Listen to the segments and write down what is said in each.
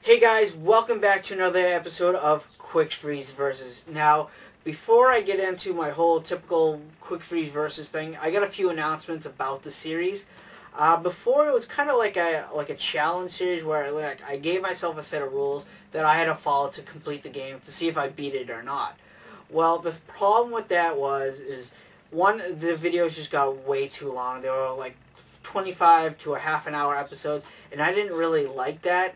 Hey guys, welcome back to another episode of Quickfreeze Versus. Now, before I get into my whole typical Quickfreeze Versus thing, I got a few announcements about the series. Before it was kind of like a challenge series where I gave myself a set of rules that I had to follow to complete the game to see if I beat it or not. Well, the problem with that is one, the videos just got way too long. They were like 25 to a half an hour episodes, and I didn't really like that.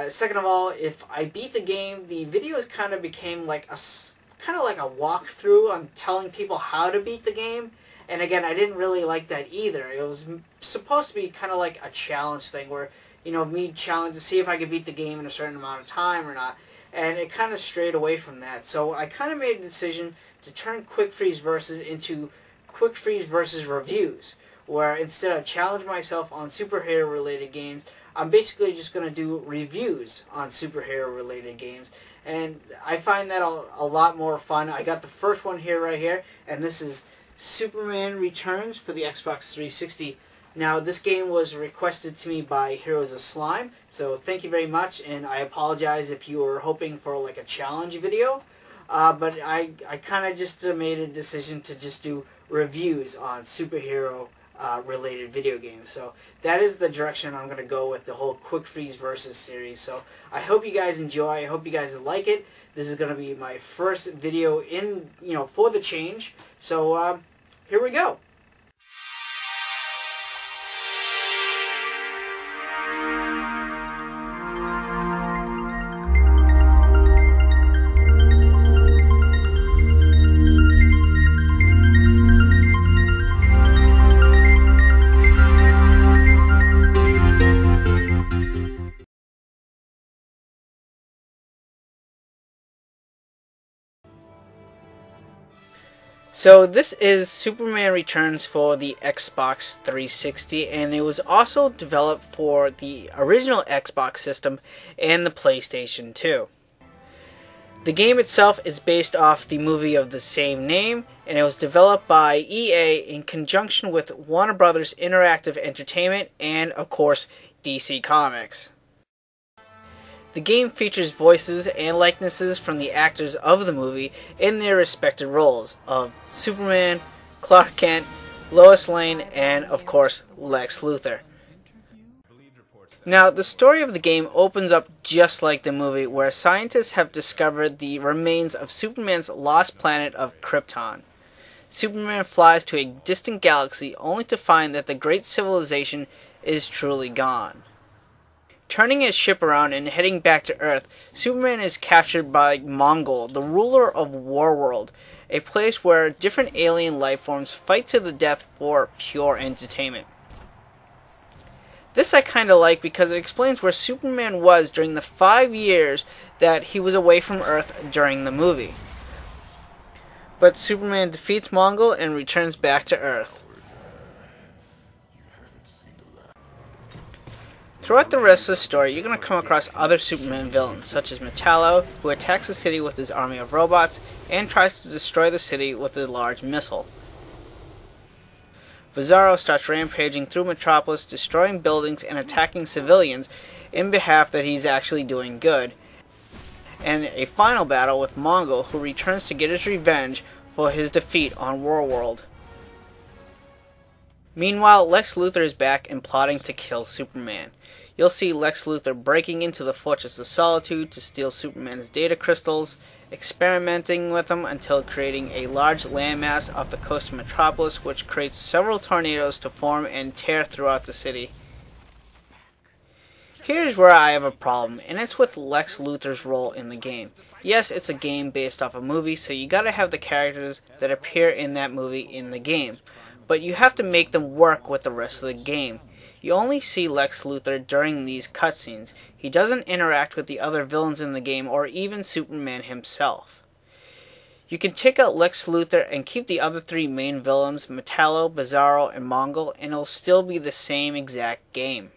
Second of all, if I beat the game, the videos kind of became like a walkthrough on telling people how to beat the game. And again, I didn't really like that either. It was supposed to be kind of like a challenge thing where, me challenge to see if I could beat the game in a certain amount of time or not. And it kind of strayed away from that. So I kind of made a decision to turn Quickfreeze Versus into Quickfreeze Versus Reviews, where instead of challenge myself on superhero related games, I'm basically just going to do reviews on superhero-related games, and I find that a lot more fun. I got the first one right here, and this is Superman Returns for the Xbox 360. Now, this game was requested to me by Heroes of Slime, so thank you very much, and I apologize if you were hoping for like a challenge video, but I kind of just made a decision to just do reviews on superhero related video games. So that is the direction I'm going to go with the whole Quickfreeze Versus series. So I hope you guys enjoy. I hope you guys like it. This is going to be my first video in, for the change. So here we go. So this is Superman Returns for the Xbox 360, and it was also developed for the original Xbox system and the PlayStation 2. The game itself is based off the movie of the same name, and it was developed by EA in conjunction with Warner Brothers Interactive Entertainment and, of course, DC Comics. The game features voices and likenesses from the actors of the movie in their respective roles of Superman, Clark Kent, Lois Lane, and of course Lex Luthor. Now, the story of the game opens up just like the movie, where scientists have discovered the remains of Superman's lost planet of Krypton. Superman flies to a distant galaxy only to find that the great civilization is truly gone. Turning his ship around and heading back to Earth, Superman is captured by Mongol, the ruler of Warworld, a place where different alien life forms fight to the death for pure entertainment. This I kinda like because it explains where Superman was during the 5 years that he was away from Earth during the movie. But Superman defeats Mongol and returns back to Earth. Throughout the rest of the story, you're going to come across other Superman villains, such as Metallo, who attacks the city with his army of robots, and tries to destroy the city with a large missile. Bizarro starts rampaging through Metropolis, destroying buildings and attacking civilians in behalf that he's actually doing good. And a final battle with Mongol, who returns to get his revenge for his defeat on Warworld. Meanwhile, Lex Luthor is back and plotting to kill Superman. You'll see Lex Luthor breaking into the Fortress of Solitude to steal Superman's data crystals, experimenting with them until creating a large landmass off the coast of Metropolis, which creates several tornadoes to form and tear throughout the city. Here's where I have a problem, and it's with Lex Luthor's role in the game. Yes, it's a game based off a movie, so you gotta have the characters that appear in that movie in the game. But you have to make them work with the rest of the game. You only see Lex Luthor during these cutscenes. He doesn't interact with the other villains in the game or even Superman himself. You can take out Lex Luthor and keep the other three main villains, Metallo, Bizarro, and Mongol, and it'll still be the same exact game.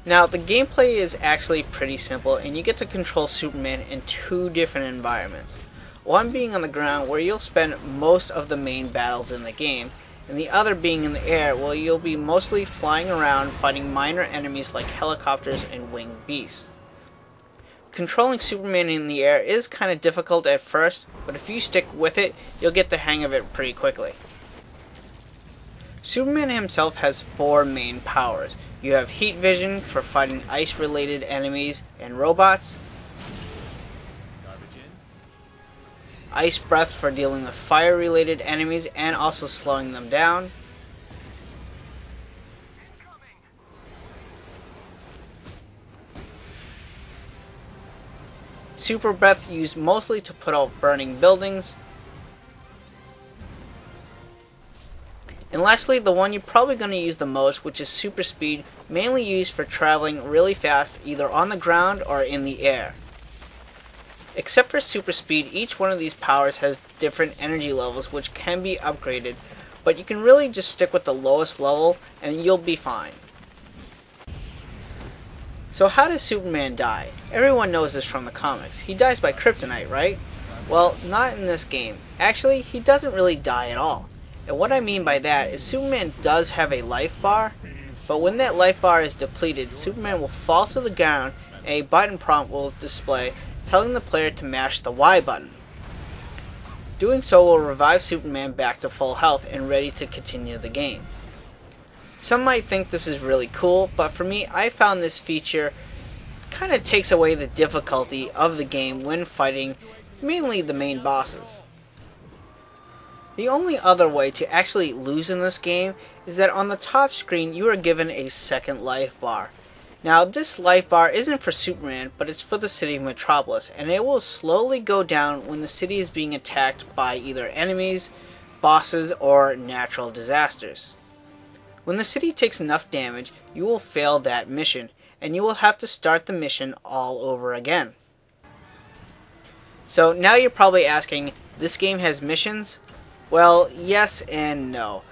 Now, the gameplay is actually pretty simple, and you get to control Superman in two different environments. One being on the ground, where you'll spend most of the main battles in the game, and the other being in the air, where you'll be mostly flying around fighting minor enemies like helicopters and winged beasts. Controlling Superman in the air is kind of difficult at first, but if you stick with it, you'll get the hang of it pretty quickly. Superman himself has 4 main powers. You have heat vision for fighting ice-related enemies and robots, ice breath for dealing with fire-related enemies and also slowing them down, super breath used mostly to put out burning buildings, and lastly, the one you're probably going to use the most, which is super speed, mainly used for traveling really fast either on the ground or in the air. Except for super speed, each one of these powers has different energy levels which can be upgraded, but you can really just stick with the lowest level and you'll be fine. So how does Superman die? Everyone knows this from the comics. He dies by kryptonite, right? Well, not in this game. Actually, he doesn't really die at all. And what I mean by that is Superman does have a life bar, but when that life bar is depleted, Superman will fall to the ground and a button prompt will display telling the player to mash the Y button. Doing so will revive Superman back to full health and ready to continue the game. Some might think this is really cool, but for me, I found this feature kind of takes away the difficulty of the game when fighting mainly the main bosses. The only other way to actually lose in this game is that on the top screen you are given a second life bar. Now this life bar isn't for Superman, but it's for the city of Metropolis, and it will slowly go down when the city is being attacked by either enemies, bosses, or natural disasters. When the city takes enough damage, you will fail that mission, and you will have to start the mission all over again. So now you're probably asking, this game has missions? Well, yes and no.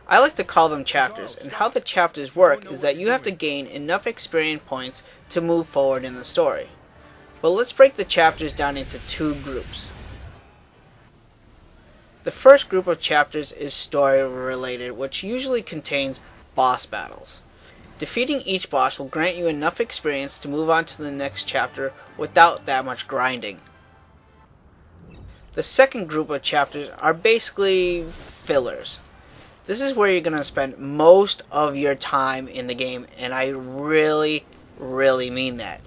I like to call them chapters, and how the chapters work is that you have to gain enough experience points to move forward in the story. But let's break the chapters down into 2 groups. The first group of chapters is story related, which usually contains boss battles. Defeating each boss will grant you enough experience to move on to the next chapter without that much grinding. The second group of chapters are basically fillers. This is where you're going to spend most of your time in the game, and I really mean that.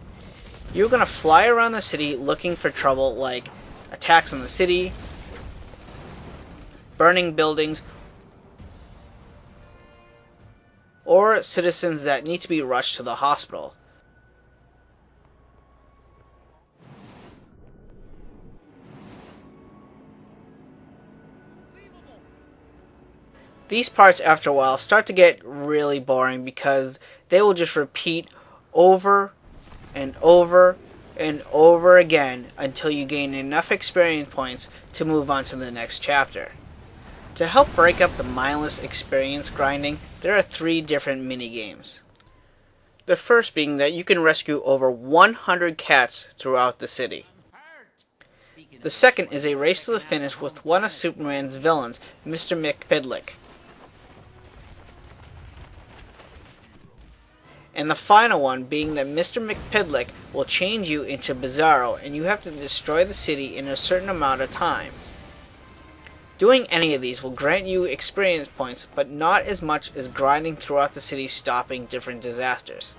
You're going to fly around the city looking for trouble like attacks on the city, burning buildings, or citizens that need to be rushed to the hospital. These parts after a while start to get really boring because they will just repeat over and over and over again until you gain enough experience points to move on to the next chapter. To help break up the mindless experience grinding, there are 3 different mini-games. The first being that you can rescue over 100 cats throughout the city. The second is a race to the finish with one of Superman's villains, Mr. McPidlick. And the final one being that Mr. McPidlick will change you into Bizarro and you have to destroy the city in a certain amount of time. Doing any of these will grant you experience points, but not as much as grinding throughout the city stopping different disasters.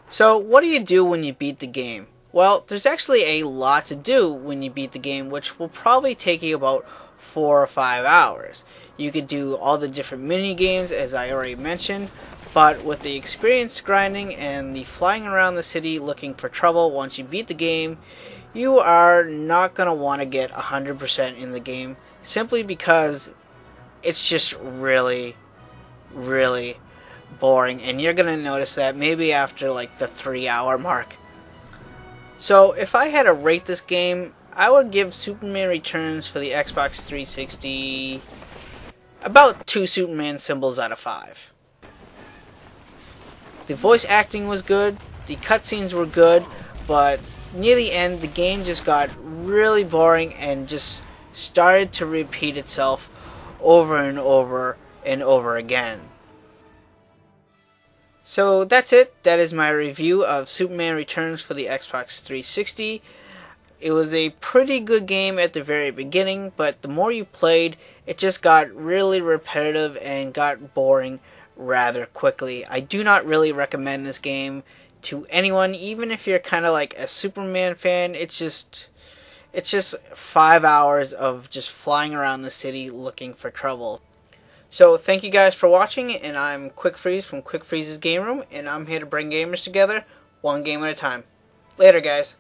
So what do you do when you beat the game? Well, there's actually a lot to do when you beat the game, which will probably take you about 4 or 5 hours. You could do all the different mini games as I already mentioned, but with the experience grinding and the flying around the city looking for trouble once you beat the game, you are not going to want to get 100% in the game simply because it's just really boring, and you're going to notice that maybe after like the 3-hour mark. So if I had to rate this game, I would give Superman Returns for the Xbox 360 about 2 Superman symbols out of 5. The voice acting was good, the cutscenes were good, but near the end the game just got really boring and just started to repeat itself over and over and over again. So that's it. That is my review of Superman Returns for the Xbox 360. It was a pretty good game at the very beginning, but the more you played, it just got really repetitive and got boring rather quickly. I do not really recommend this game to anyone, even if you're kind of like a Superman fan. It's just 5 hours of just flying around the city looking for trouble. So thank you guys for watching, and I'm Quickfreeze from Quickfreeze's Game Room, and I'm here to bring gamers together one game at a time. Later, guys.